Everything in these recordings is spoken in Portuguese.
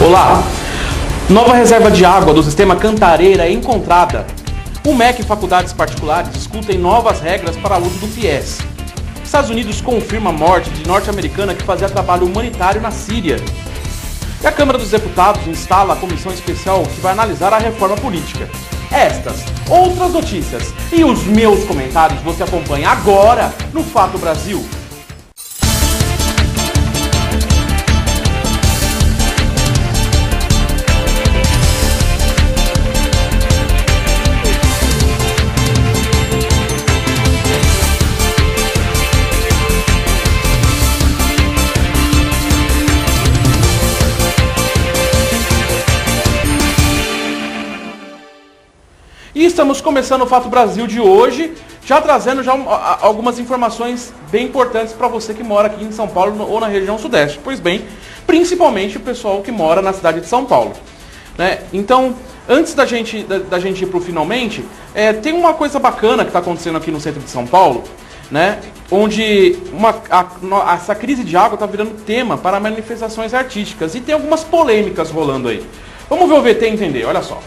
Olá! Nova reserva de água do sistema Cantareira é encontrada. O MEC e faculdades particulares discutem novas regras para o uso do FIES. Estados Unidos confirma a morte de norte-americana que fazia trabalho humanitário na Síria. E a Câmara dos Deputados instala a comissão especial que vai analisar a reforma política. Estas, outras notícias e os meus comentários você acompanha agora no Fato Brasil. E estamos começando o Fato Brasil de hoje, já trazendo algumas informações bem importantes para você que mora aqui em São Paulo ou na região sudeste. Pois bem, principalmente o pessoal que mora na cidade de São Paulo, né? Então, antes da gente ir para o finalmente, tem uma coisa bacana que está acontecendo aqui no centro de São Paulo, né? Onde essa crise de água está virando tema para manifestações artísticas e tem algumas polêmicas rolando aí. Vamos ver o VT e entender, olha só.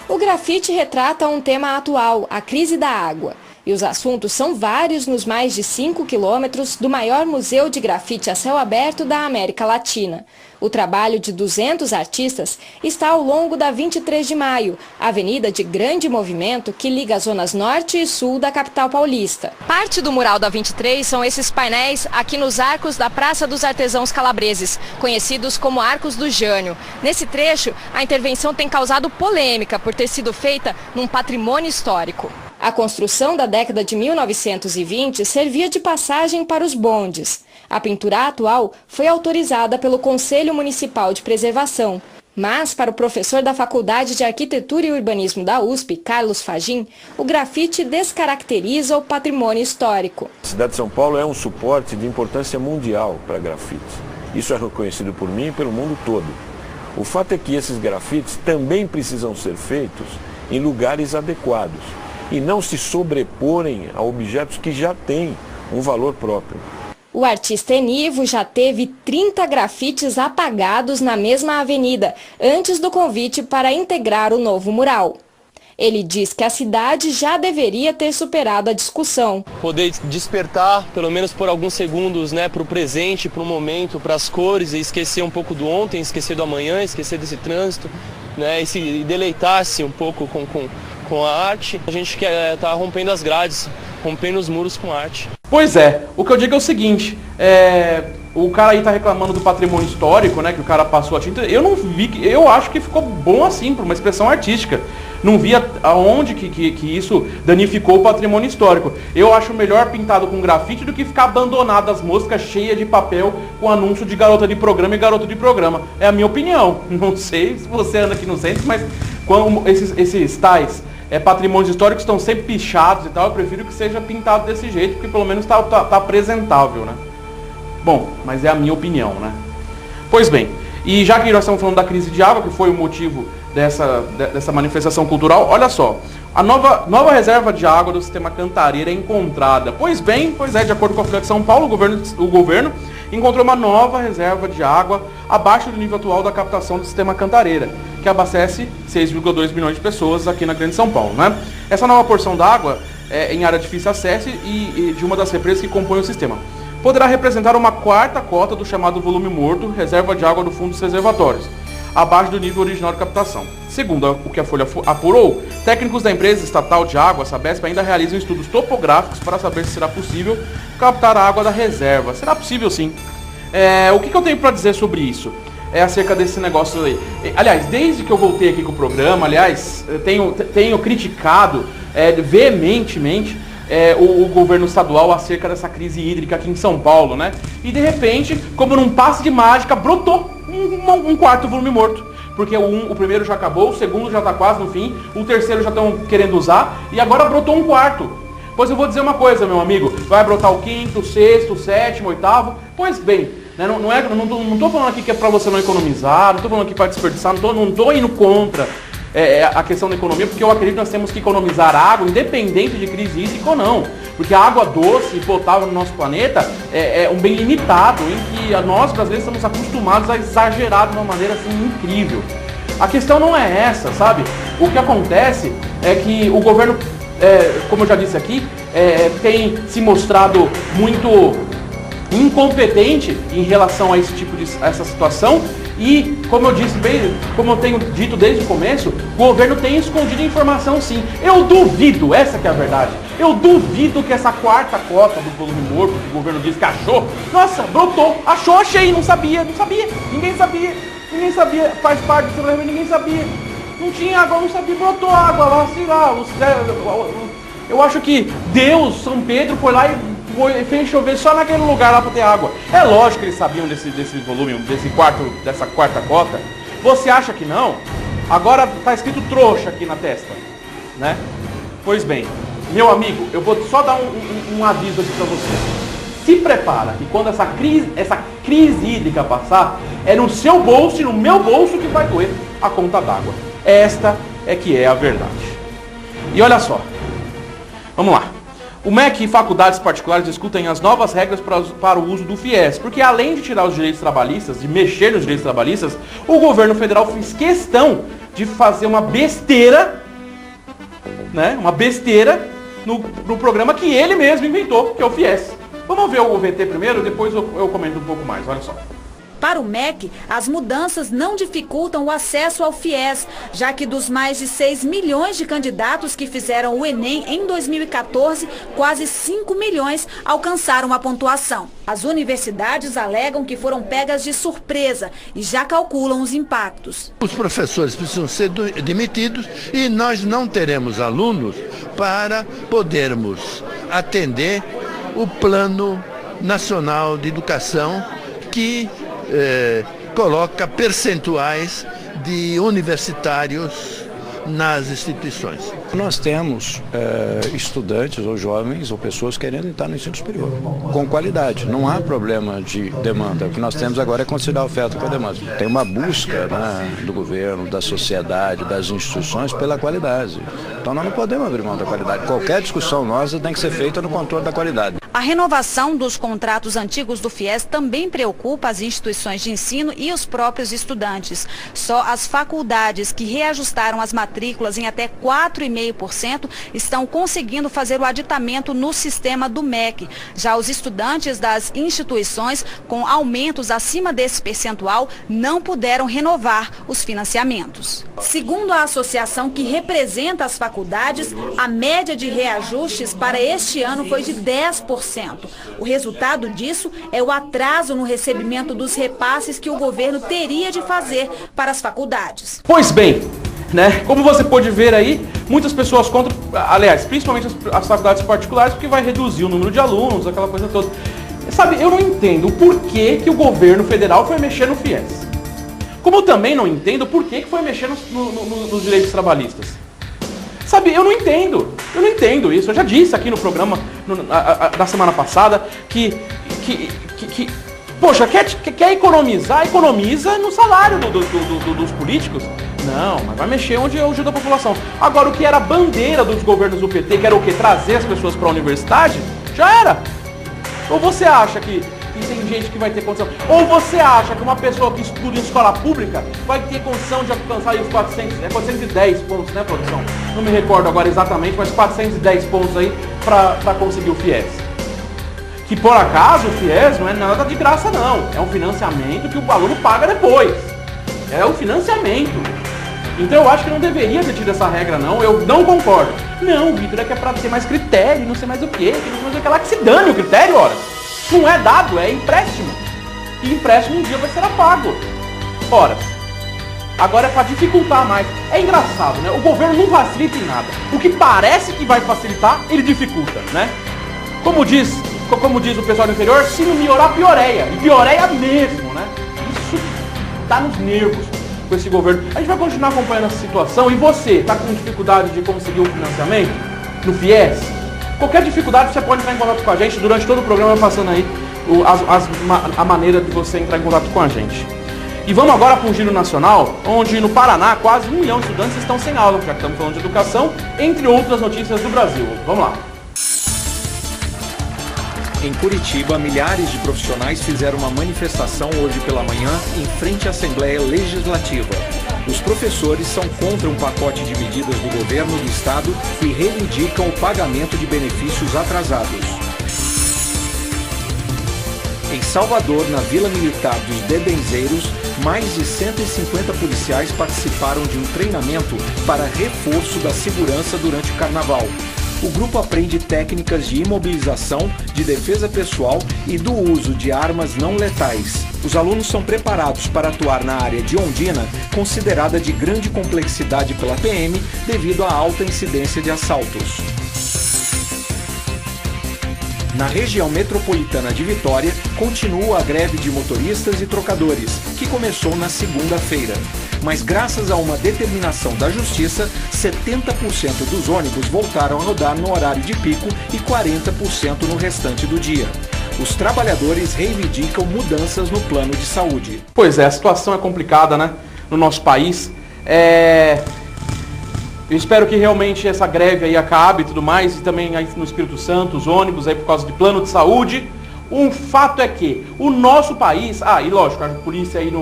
O grafite retrata um tema atual, a crise da água. E os assuntos são vários nos mais de 5 quilômetros do maior museu de grafite a céu aberto da América Latina. O trabalho de 200 artistas está ao longo da 23 de maio, avenida de grande movimento que liga as zonas norte e sul da capital paulista. Parte do mural da 23 são esses painéis aqui nos arcos da Praça dos Artesãos Calabreses, conhecidos como Arcos do Jânio. Nesse trecho, a intervenção tem causado polêmica por ter sido feita num patrimônio histórico. A construção da década de 1920 servia de passagem para os bondes. A pintura atual foi autorizada pelo Conselho Municipal de Preservação. Mas, para o professor da Faculdade de Arquitetura e Urbanismo da USP, Carlos Fagin, o grafite descaracteriza o patrimônio histórico. A cidade de São Paulo é um suporte de importância mundial para grafites. Isso é reconhecido por mim e pelo mundo todo. O fato é que esses grafites também precisam ser feitos em lugares adequados e não se sobreporem a objetos que já têm um valor próprio. O artista Enivo já teve 30 grafites apagados na mesma avenida, antes do convite para integrar o novo mural. Ele diz que a cidade já deveria ter superado a discussão. Poder despertar, pelo menos por alguns segundos, né, para o presente, para o momento, para as cores, e esquecer um pouco do ontem, esquecer do amanhã, esquecer desse trânsito, né, e deleitar-se um pouco com a arte. A gente está rompendo as grades, rompendo os muros com arte. Pois é, o que eu digo é o seguinte, o cara aí tá reclamando do patrimônio histórico, né, que o cara passou a tinta. Eu acho que ficou bom assim, por uma expressão artística. Não vi aonde que isso danificou o patrimônio histórico. Eu acho melhor pintado com grafite do que ficar abandonado as moscas cheias de papel com anúncio de garota de programa e garoto de programa. É a minha opinião. Não sei se você anda aqui no centro, mas quando esses tais patrimônios históricos estão sempre pichados e tal, eu prefiro que seja pintado desse jeito, porque pelo menos tá apresentável, né? Bom, mas é a minha opinião, né? Pois bem, e já que nós estamos falando da crise de água, que foi o motivo dessa manifestação cultural, olha só, a nova reserva de água do sistema Cantareira é encontrada. Pois é, de acordo com a Folha de São Paulo, o governo encontrou uma nova reserva de água abaixo do nível atual da captação do sistema Cantareira, que abastece 6,2 milhões de pessoas aqui na Grande São Paulo, né? Essa nova porção d'água é em área de difícil acesso e de uma das represas que compõem o sistema. Poderá representar uma quarta cota do chamado volume morto, reserva de água do fundo dos reservatórios, abaixo do nível original de captação. Segundo o que a Folha apurou, técnicos da empresa estatal de água, a Sabesp, ainda realizam estudos topográficos para saber se será possível captar a água da reserva. Será possível sim. O que eu tenho para dizer sobre isso? Acerca desse negócio aí. Aliás, desde que eu voltei aqui com o programa, eu tenho criticado veementemente o governo estadual acerca dessa crise hídrica aqui em São Paulo, né? E de repente, como num passe de mágica, brotou um quarto volume morto. Porque o primeiro já acabou, o segundo já está quase no fim, o terceiro já estão querendo usar, e agora brotou um quarto. Pois eu vou dizer uma coisa, meu amigo, vai brotar o quinto, o sexto, o sétimo, o oitavo. Pois bem, né, não estou falando aqui que é para você não economizar, não estou falando aqui para desperdiçar, não estou indo contra a questão da economia, porque eu acredito que nós temos que economizar água, independente de crise hídrica ou não. Porque a água doce e potável no nosso planeta é um bem limitado, em que nós brasileiros estamos acostumados a exagerar de uma maneira assim incrível. A questão não é essa, sabe? O que acontece é que o governo, como eu já disse aqui, tem se mostrado muito incompetente em relação a esse tipo a essa situação. E, como eu disse como eu tenho dito desde o começo, o governo tem escondido informação sim. Eu duvido, essa que é a verdade, eu duvido que essa quarta cota do volume morto que o governo disse que achou, nossa, brotou, achei, não sabia, ninguém sabia, faz parte do problema, ninguém sabia, não tinha água, não sabia, brotou água lá, sei lá, eu acho que Deus, São Pedro, foi lá e fez chover só naquele lugar lá para ter água. É lógico que eles sabiam desse volume, dessa quarta cota. Você acha que não? Agora tá escrito trouxa aqui na testa, né? Pois bem, meu amigo, eu vou só dar um aviso aqui para você. Se prepara que quando essa crise hídrica passar, é no seu bolso e no meu bolso que vai doer a conta d'água. Esta é que é a verdade. E olha só, vamos lá. O MEC e faculdades particulares discutem as novas regras para o uso do FIES, porque além de tirar os direitos trabalhistas, de mexer nos direitos trabalhistas, o governo federal fez questão de fazer uma besteira, né? Uma besteira no programa que ele mesmo inventou, que é o FIES. Vamos ver o VT primeiro, depois eu comento um pouco mais, olha só. Para o MEC, as mudanças não dificultam o acesso ao FIES, já que dos mais de 6 milhões de candidatos que fizeram o Enem em 2014, quase 5 milhões alcançaram a pontuação. As universidades alegam que foram pegas de surpresa e já calculam os impactos. Os professores precisam ser demitidos e nós não teremos alunos para podermos atender o Plano Nacional de Educação que coloca percentuais de universitários nas instituições. Nós temos estudantes ou jovens ou pessoas querendo entrar no ensino superior, com qualidade. Não há problema de demanda. O que nós temos agora é conciliar a oferta com a demanda. Tem uma busca, né, do governo, da sociedade, das instituições pela qualidade. Então nós não podemos abrir mão da qualidade. Qualquer discussão nossa tem que ser feita no controle da qualidade. A renovação dos contratos antigos do FIES também preocupa as instituições de ensino e os próprios estudantes. Só as faculdades que reajustaram as matrículas em até 4,5% estão conseguindo fazer o aditamento no sistema do MEC. Já os estudantes das instituições com aumentos acima desse percentual não puderam renovar os financiamentos. Segundo a associação que representa as faculdades, a média de reajustes para este ano foi de 10%. O resultado disso é o atraso no recebimento dos repasses que o governo teria de fazer para as faculdades. Pois bem, né? Como você pode ver aí, muitas pessoas contra, aliás, principalmente as faculdades particulares, porque vai reduzir o número de alunos, aquela coisa toda. Sabe, eu não entendo por que o governo federal foi mexer no FIES. Como eu também não entendo por que foi mexer nos direitos trabalhistas. Sabe, eu não entendo isso. Eu já disse aqui no programa da semana passada que poxa, quer economizar? Economiza no salário dos políticos. Não, mas vai mexer onde ajuda a população. Agora, o que era a bandeira dos governos do PT, que era o quê? Trazer as pessoas para a universidade, já era. Ou você acha que tem gente que vai ter condição? Ou você acha que uma pessoa que estuda em escola pública vai ter condição de alcançar os 410 pontos, né, produção? Não me recordo agora exatamente, mas 410 pontos aí para conseguir o FIES. Que por acaso o FIES não é nada de graça não, é um financiamento que o aluno paga depois. É um financiamento. Então eu acho que não deveria ter tido essa regra não, eu não concordo. Não, Vitor, é que é para ter mais critério, não sei mais o quê, que não sei mais o que lá, que se dane o critério, ora. Não é dado, é empréstimo. E empréstimo um dia vai ser pago. Ora, agora é para dificultar mais. É engraçado, né? O governo não facilita em nada. O que parece que vai facilitar, ele dificulta, né? Como diz o pessoal do interior, se não melhorar, pioreia. E pioreia mesmo, né? Isso tá nos nervos com esse governo. A gente vai continuar acompanhando essa situação. E você, tá com dificuldade de conseguir um financiamento no FIES? Qualquer dificuldade você pode entrar em contato com a gente. Durante todo o programa passando aí a maneira de você entrar em contato com a gente. E vamos agora para um giro nacional, onde no Paraná quase 1 milhão de estudantes estão sem aula, já que estamos falando de educação, entre outras notícias do Brasil. Vamos lá. Em Curitiba, milhares de profissionais fizeram uma manifestação hoje pela manhã em frente à Assembleia Legislativa. Os professores são contra um pacote de medidas do governo do estado e reivindicam o pagamento de benefícios atrasados. Em Salvador, na Vila Militar dos Debenzeiros, mais de 150 policiais participaram de um treinamento para reforço da segurança durante o carnaval. O grupo aprende técnicas de imobilização, de defesa pessoal e do uso de armas não letais. Os alunos são preparados para atuar na área de Ondina, considerada de grande complexidade pela PM devido à alta incidência de assaltos. Na região metropolitana de Vitória, continua a greve de motoristas e trocadores, que começou na segunda-feira. Mas graças a uma determinação da Justiça, 70% dos ônibus voltaram a rodar no horário de pico e 40% no restante do dia. Os trabalhadores reivindicam mudanças no plano de saúde. Pois é, a situação é complicada, né, no nosso país. Eu espero que realmente essa greve aí acabe e tudo mais, e também aí no Espírito Santo, os ônibus aí por causa de plano de saúde. Um fato é que o nosso país, e lógico, a polícia aí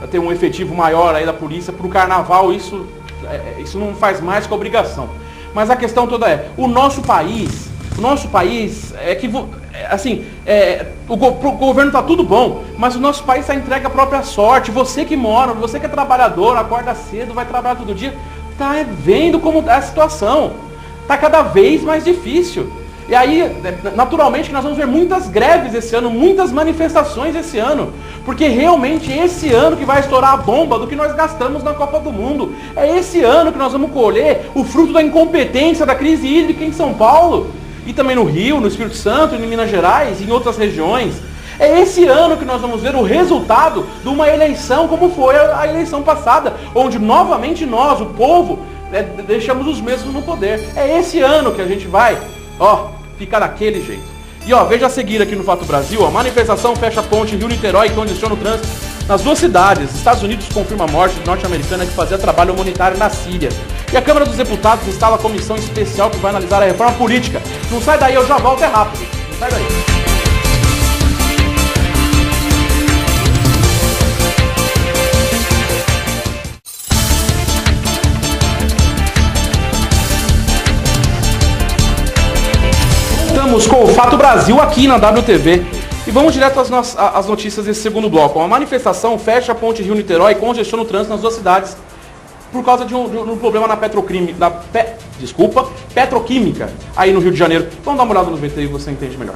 tem um efetivo maior aí da polícia para o carnaval, isso não faz mais que obrigação. Mas a questão toda o nosso país é que, assim, o governo está tudo bom, mas o nosso país está entregue à própria sorte. Você que mora, você que é trabalhador, acorda cedo, vai trabalhar todo dia, está vendo como é a situação. Está cada vez mais difícil. E aí, naturalmente, que nós vamos ver muitas greves esse ano, muitas manifestações esse ano. Porque realmente esse ano que vai estourar a bomba do que nós gastamos na Copa do Mundo. É esse ano que nós vamos colher o fruto da incompetência da crise hídrica em São Paulo. E também no Rio, no Espírito Santo, em Minas Gerais e em outras regiões. É esse ano que nós vamos ver o resultado de uma eleição como foi a eleição passada. Onde novamente nós, o povo, deixamos os mesmos no poder. É esse ano que a gente vai... fica daquele jeito. E veja a seguir aqui no Fato Brasil, a manifestação fecha a ponte Rio-Niterói e condiciona o trânsito nas duas cidades. Estados Unidos confirma a morte de norte-americana que fazia trabalho humanitário na Síria. E a Câmara dos Deputados instala a comissão especial que vai analisar a reforma política. Não sai daí, eu já volto, é rápido. Não sai daí. Estamos com o Fato Brasil aqui na WTV. E vamos direto às notícias desse segundo bloco. Uma manifestação fecha a ponte Rio-Niterói e congestiona o trânsito nas duas cidades por causa de um problema na petroquímica aí no Rio de Janeiro. Vamos dar uma olhada no VT e você entende melhor.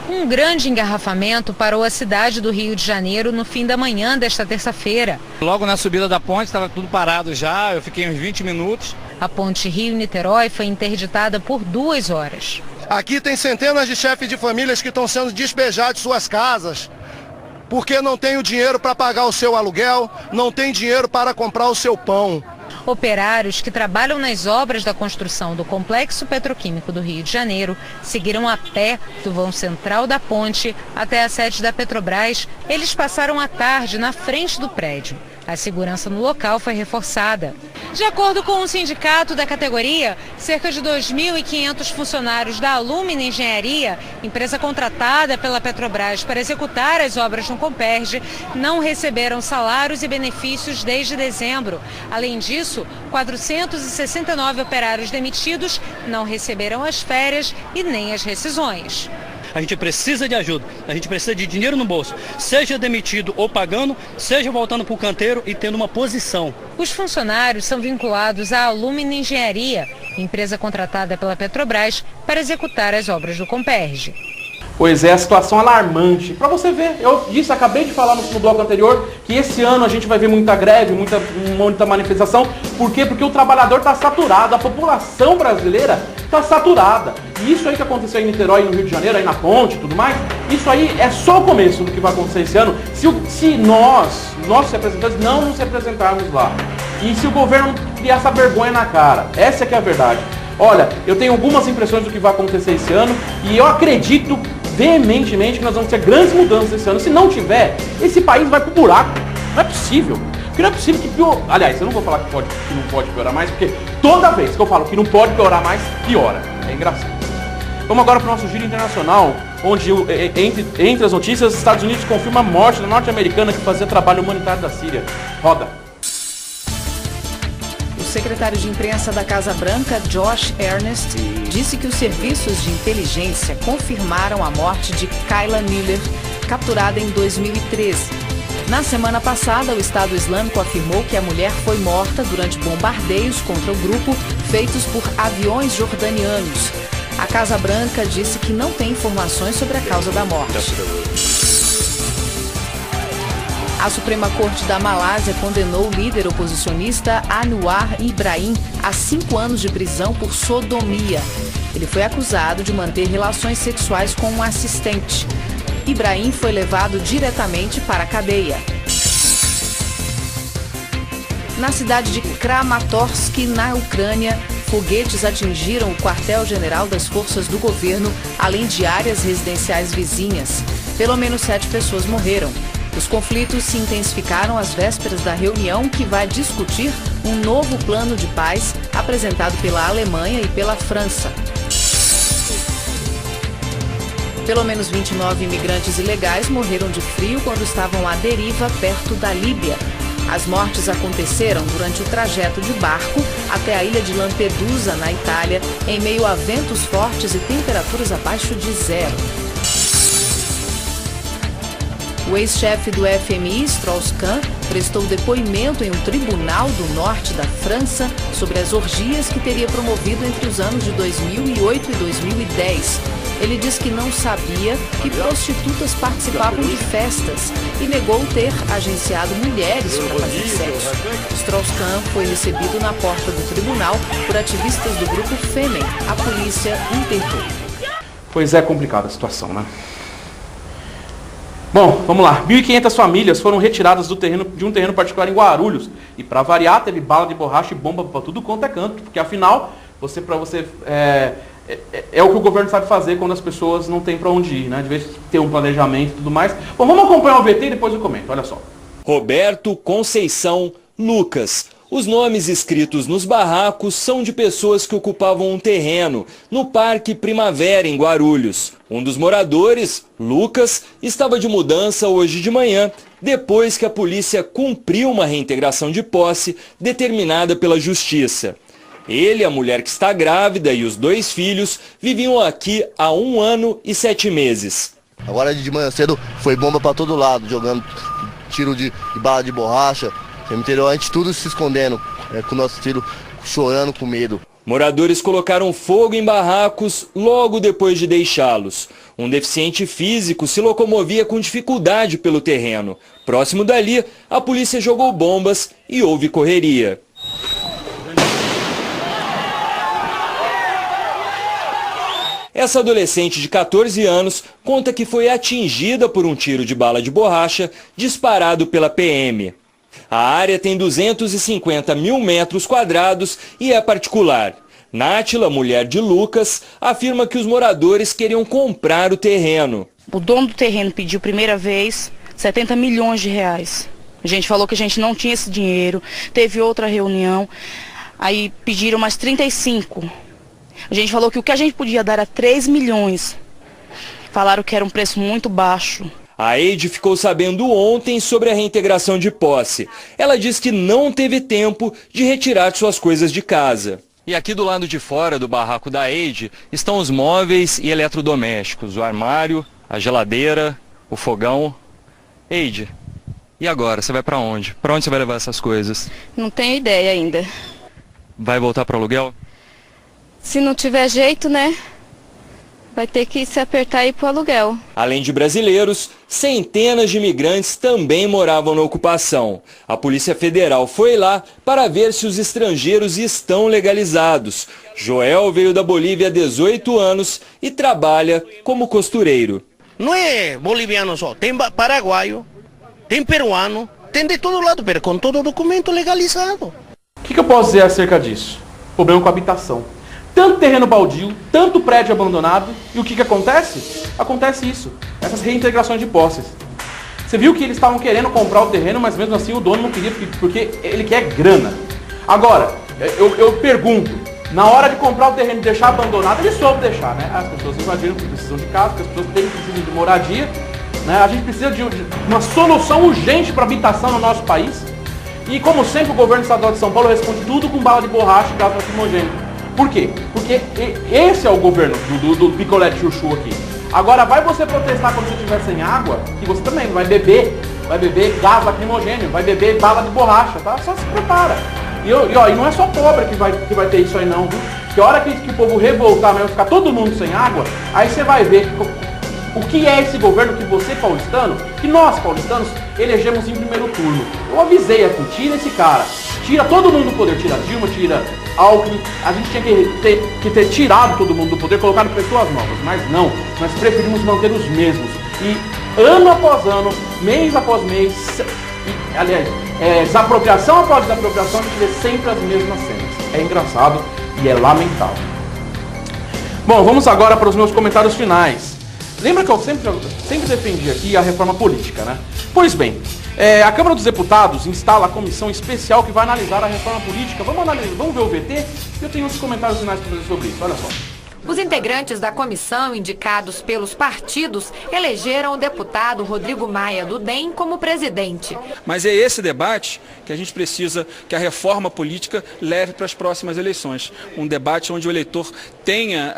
Um grande engarrafamento parou a cidade do Rio de Janeiro no fim da manhã desta terça-feira. Logo na subida da ponte estava tudo parado já, eu fiquei uns 20 minutos. A ponte Rio-Niterói foi interditada por 2 horas. Aqui tem centenas de chefes de famílias que estão sendo despejados de suas casas, porque não tem o dinheiro para pagar o seu aluguel, não tem dinheiro para comprar o seu pão. Operários que trabalham nas obras da construção do Complexo Petroquímico do Rio de Janeiro seguiram a pé do vão central da ponte até a sede da Petrobras. Eles passaram a tarde na frente do prédio. A segurança no local foi reforçada. De acordo com o sindicato da categoria, cerca de 2.500 funcionários da Alumina Engenharia, empresa contratada pela Petrobras para executar as obras no Comperj, não receberam salários e benefícios desde dezembro. Além disso, 469 operários demitidos não receberam as férias e nem as rescisões. A gente precisa de ajuda, a gente precisa de dinheiro no bolso, seja demitido ou pagando, seja voltando para o canteiro e tendo uma posição. Os funcionários são vinculados à Alumina Engenharia, empresa contratada pela Petrobras para executar as obras do Comperj. Pois é, a situação alarmante. Para você ver, eu acabei de falar no bloco anterior, que esse ano a gente vai ver muita greve, muita manifestação. Por quê? Porque o trabalhador está saturado, a população brasileira está saturada. E isso aí que aconteceu em Niterói, no Rio de Janeiro, aí na ponte e tudo mais, isso aí é só o começo do que vai acontecer esse ano, se nós, nossos representantes, não nos representarmos lá. E se o governo criar essa vergonha na cara. Essa que é a verdade. Olha, eu tenho algumas impressões do que vai acontecer esse ano e eu acredito veementemente que nós vamos ter grandes mudanças esse ano. Se não tiver, esse país vai pro buraco. Não é possível. Porque não é possível que pior... Aliás, eu não vou falar que não pode piorar mais, porque toda vez que eu falo que não pode piorar mais, piora. É engraçado. Vamos agora para o nosso giro internacional, onde, entre as notícias, os Estados Unidos confirma a morte da norte-americana que fazia trabalho humanitário da Síria. Roda. O secretário de imprensa da Casa Branca, Josh Earnest, disse que os serviços de inteligência confirmaram a morte de Kayla Miller, capturada em 2013. Na semana passada, o Estado Islâmico afirmou que a mulher foi morta durante bombardeios contra o grupo feitos por aviões jordanianos. A Casa Branca disse que não tem informações sobre a causa da morte. A Suprema Corte da Malásia condenou o líder oposicionista Anwar Ibrahim a 5 anos de prisão por sodomia. Ele foi acusado de manter relações sexuais com um assistente. Ibrahim foi levado diretamente para a cadeia. Na cidade de Kramatorsk, na Ucrânia, foguetes atingiram o quartel-general das forças do governo, além de áreas residenciais vizinhas. Pelo menos 7 pessoas morreram. Os conflitos se intensificaram às vésperas da reunião que vai discutir um novo plano de paz apresentado pela Alemanha e pela França. Pelo menos 29 imigrantes ilegais morreram de frio quando estavam à deriva perto da Líbia. As mortes aconteceram durante o trajeto de barco até a ilha de Lampedusa, na Itália, em meio a ventos fortes e temperaturas abaixo de zero. O ex-chefe do FMI, Strauss-Kahn, prestou depoimento em um tribunal do norte da França sobre as orgias que teria promovido entre os anos de 2008 e 2010. Ele diz que não sabia que prostitutas participavam de festas e negou ter agenciado mulheres para fazer sexo. Strauss-Kahn foi recebido na porta do tribunal por ativistas do grupo Femen. A polícia interrompeu. Pois é, complicada a situação, né? Bom, vamos lá. 1.500 famílias foram retiradas de um terreno particular em Guarulhos. E para variar, teve bala de borracha e bomba para tudo quanto é canto. Porque afinal, é o que o governo sabe fazer quando as pessoas não têm para onde ir, né? De vez ter um planejamento e tudo mais. Bom, vamos acompanhar o VT e depois eu comento, olha só. Roberto, Conceição, Lucas. Os nomes escritos nos barracos são de pessoas que ocupavam um terreno no Parque Primavera, em Guarulhos. Um dos moradores, Lucas, estava de mudança hoje de manhã, depois que a polícia cumpriu uma reintegração de posse determinada pela Justiça. Ele, a mulher que está grávida e os 2 filhos viviam aqui há 1 ano e 7 meses. Agora de manhã cedo foi bomba para todo lado, jogando tiro de bala de borracha. A gente tudo se escondendo, com o nosso filho chorando com medo. Moradores colocaram fogo em barracos logo depois de deixá-los. Um deficiente físico se locomovia com dificuldade pelo terreno. Próximo dali, a polícia jogou bombas e houve correria. Essa adolescente de 14 anos conta que foi atingida por um tiro de bala de borracha disparado pela PM. A área tem 250 mil metros quadrados e é particular. Nátila, mulher de Lucas, afirma que os moradores queriam comprar o terreno. O dono do terreno pediu primeira vez 70 milhões de reais. A gente falou que a gente não tinha esse dinheiro, teve outra reunião, aí pediram mais 35. A gente falou que o que a gente podia dar era 3 milhões. Falaram que era um preço muito baixo. A Eide ficou sabendo ontem sobre a reintegração de posse. Ela diz que não teve tempo de retirar suas coisas de casa. E aqui do lado de fora do barraco da Eide estão os móveis e eletrodomésticos, o armário, a geladeira, o fogão. Eide, e agora? Você vai para onde? Para onde você vai levar essas coisas? Não tenho ideia ainda. Vai voltar para o aluguel? Se não tiver jeito, né? Vai ter que se apertar e ir para o aluguel. Além de brasileiros, centenas de imigrantes também moravam na ocupação. A Polícia Federal foi lá para ver se os estrangeiros estão legalizados. Joel veio da Bolívia há 18 anos e trabalha como costureiro. Não é boliviano só, tem paraguaio, tem peruano, tem de todo lado, mas com todo o documento legalizado. O que eu posso dizer acerca disso? Problema com a habitação. Tanto terreno baldio, tanto prédio abandonado, e o que acontece? Acontece isso, essas reintegrações de posses. Você viu que eles estavam querendo comprar o terreno, mas mesmo assim o dono não queria, porque ele quer grana. Agora, eu pergunto, Na hora de comprar o terreno e deixar abandonado, ele soube deixar, né? As pessoas invadiram porque precisam de casa, porque as pessoas precisam de moradia, né? A gente precisa de uma solução urgente para a habitação no nosso país. E como sempre, o governo estadual de São Paulo responde tudo com bala de borracha e gás lacrimogêneo. Por quê? Porque esse é o governo do picolé de chuchu aqui. Agora vai você protestar quando você estiver sem água, que você também vai beber gás lacrimogêneo, vai beber bala de borracha, tá? Só se prepara. E não é só pobre que vai ter isso aí não, viu? Que a hora que o povo revoltar, vai ficar todo mundo sem água, aí você vai ver o que é esse governo que você, paulistano, que nós, paulistanos, elegemos em primeiro turno. Eu avisei aqui, tira esse cara, tira todo mundo do poder, tira Dilma, tira Alckmin, a gente tinha que ter tirado todo mundo do poder, colocado pessoas novas, mas não, nós preferimos manter os mesmos. E ano após ano, mês após mês, aliás, desapropriação após desapropriação, a gente vê sempre as mesmas cenas. É engraçado e é lamentável. Bom, vamos agora para os meus comentários finais. Lembra que eu sempre defendi aqui a reforma política, né? Pois bem, a Câmara dos Deputados instala a comissão especial que vai analisar a reforma política. Vamos ver o VT e eu tenho uns comentários finais para fazer sobre isso. Olha só. Os integrantes da comissão, indicados pelos partidos, elegeram o deputado Rodrigo Maia, do DEM, como presidente. Mas é esse debate que a gente precisa que a reforma política leve para as próximas eleições. Um debate onde o eleitor tenha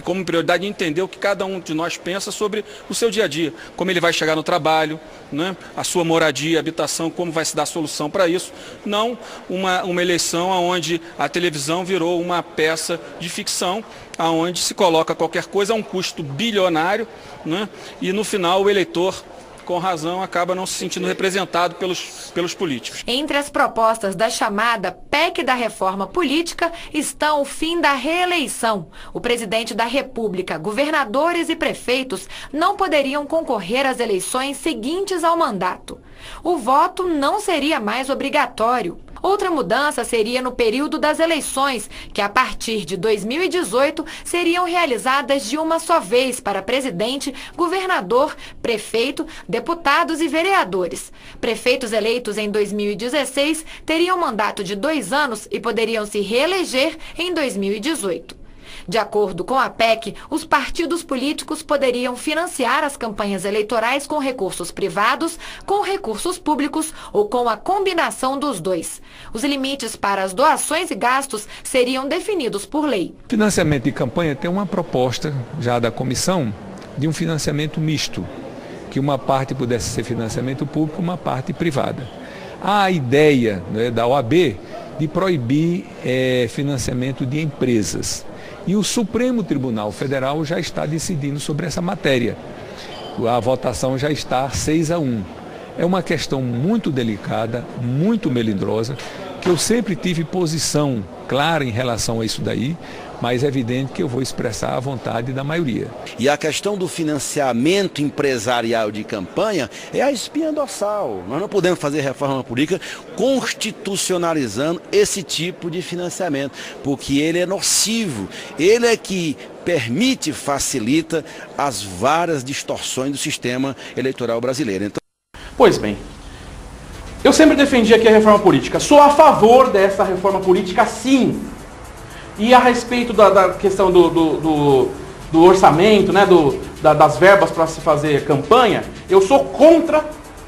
como prioridade entender o que cada um de nós pensa sobre o seu dia a dia, como ele vai chegar no trabalho, né? A sua moradia, habitação, como vai se dar solução para isso. Não uma eleição onde a televisão virou uma peça de ficção, aonde se coloca qualquer coisa a um custo bilionário, né? E no final o eleitor, com razão, acaba não se sentindo representado pelos políticos. Entre as propostas da chamada PEC da reforma política estão o fim da reeleição. O presidente da República, governadores e prefeitos não poderiam concorrer às eleições seguintes ao mandato. O voto não seria mais obrigatório. Outra mudança seria no período das eleições, que a partir de 2018 seriam realizadas de uma só vez para presidente, governador, prefeito, deputados e vereadores. Prefeitos eleitos em 2016 teriam mandato de 2 anos e poderiam se reeleger em 2018. De acordo com a PEC, os partidos políticos poderiam financiar as campanhas eleitorais com recursos privados, com recursos públicos ou com a combinação dos dois. Os limites para as doações e gastos seriam definidos por lei. Financiamento de campanha tem uma proposta já da comissão de um financiamento misto, que uma parte pudesse ser financiamento público, uma parte privada. Há a ideia, né, da OAB de proibir financiamento de empresas. E o Supremo Tribunal Federal já está decidindo sobre essa matéria. A votação já está 6-1. É uma questão muito delicada, muito melindrosa, que eu sempre tive posição clara em relação a isso daí, mas é evidente que eu vou expressar a vontade da maioria. E a questão do financiamento empresarial de campanha é a espinha dorsal. Nós não podemos fazer reforma política constitucionalizando esse tipo de financiamento, porque ele é nocivo, ele é que permite, facilita as várias distorções do sistema eleitoral brasileiro. Então... Pois bem, eu sempre defendi aqui a reforma política. Sou a favor dessa reforma política, sim. E a respeito da questão do orçamento, né, das verbas para se fazer campanha, eu sou contra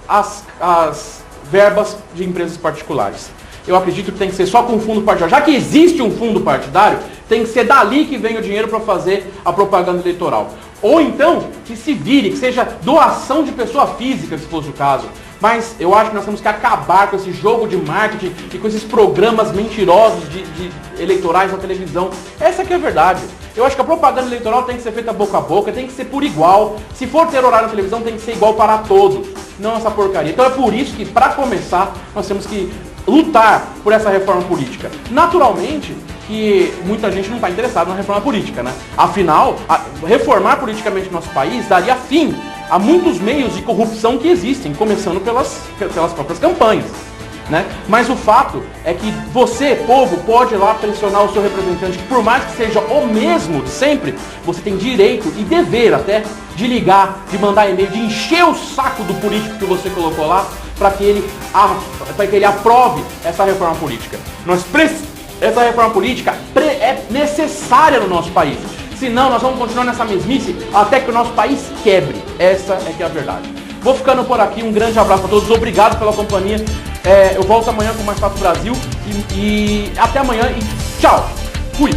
as verbas de empresas particulares. Eu acredito que tem que ser só com fundo partidário. Já que existe um fundo partidário, tem que ser dali que vem o dinheiro para fazer a propaganda eleitoral. Ou então, que se vire, que seja doação de pessoa física, se fosse o caso. Mas eu acho que nós temos que acabar com esse jogo de marketing e com esses programas mentirosos de eleitorais na televisão. Essa que é a verdade. Eu acho que a propaganda eleitoral tem que ser feita boca a boca, tem que ser por igual. Se for ter horário na televisão, tem que ser igual para todos. Não essa porcaria. Então é por isso que, para começar, nós temos que lutar por essa reforma política. Naturalmente que muita gente não está interessada na reforma política, né? Afinal, reformar politicamente o nosso país daria fim a muitos meios de corrupção que existem, começando pelas próprias campanhas, né? Mas o fato é que você, povo, pode ir lá pressionar o seu representante, que por mais que seja o mesmo de sempre, você tem direito e dever até de ligar, de mandar e-mail, de encher o saco do político que você colocou lá, para que ele aprove essa reforma política. Nós Essa reforma política é necessária no nosso país. Senão nós vamos continuar nessa mesmice até que o nosso país quebre. Essa é que é a verdade. Vou ficando por aqui, um grande abraço a todos, obrigado pela companhia. Eu volto amanhã com mais Fato Brasil e até amanhã e tchau. Fui.